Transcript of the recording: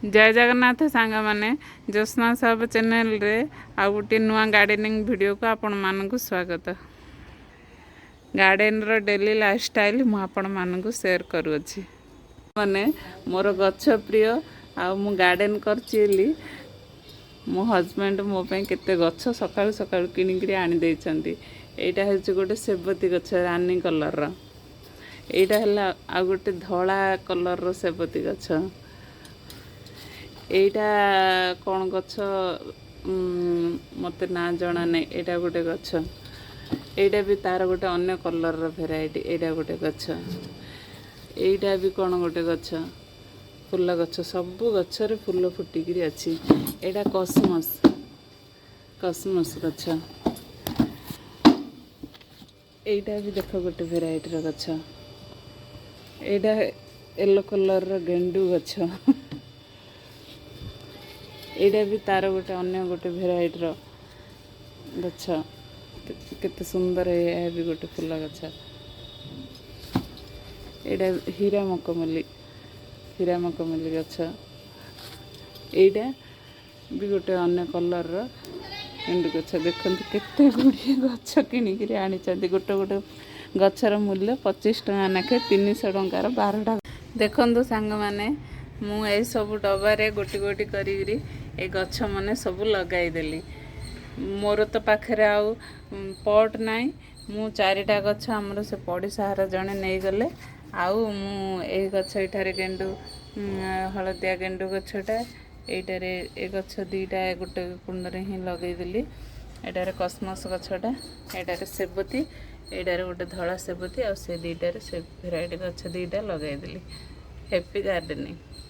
जय जगन्नाथ सांग माने ज्योत्स्ना हब चैनल रे आ गोटे नुआ गार्डनिंग वीडियो को आपण मानकु स्वागत। गार्डन रो डेली लाइफस्टाइल मु आपण मानकु शेयर करूछि। माने मोर गच्छ प्रिय आ मु गार्डन करचिली मो हस्बैंड मो पे केते गच्छ सकाळु सकाळु किनिकरी आनी देइछंती। एटा हेछि गोटे सेबती गच्छ रानी कलर रो, एटा हला आ गोटे धळा कलर रो सेबती गच्छ। एटा कौन गच्छ मत ना जना नहीं। एटा गोटे गच्छ, एटा भी तार गोटे अन्य कलर रो भेराइटी। एटा गोटे गच्छ, एटा भी कौन गोटे गच्छ फूल गच्छ। सबु गच्छरे फूल फुटिकी अच्छी। एटा कॉस्मस कॉस्मस गच्छ। एटा भी देख गोटे भेराइटी रो गच्छ। एटा येलो कलर रो गेंडू गच्छ। एटा भी तार गोटे अन्य गोटे भेराइटी रो गच्छ। केते सुंदर है भी गोटे फूल गच्छ। एटा हीरा मकमल्ली गच्छ। एटा भी गोटे अन्य कलर रो गेंडू गच्छ। देखंतु केते गुडी गच्छ किनिकरी आनी चंदी। गोटे गोटे गच्छर मूल्य 25 टका नाखे 300 टंकार 12टा। देखंतु सांग माने मु ए सब डबारे गोटी गोटी करी ए गच्छ मने सब लगाई देली। मोर तो पाखरे आउ पट नाई। मु 4टा गच्छ हमर से पड़िसार जणे नै गले। आउ मु ए गच्छ एठारे गेंडू हळदिया गेंडू गच्छटा एटारे ए गच्छ दीटा गोटे कुंड रे ही लगाई देली। एटारे कॉस्मस गच्छटा, एटारे सेबती, एटारे गोटे धळा सेबती आ से दीटारे से भेराइटी गच्छ दीटा लगाई देली। Happy gardening.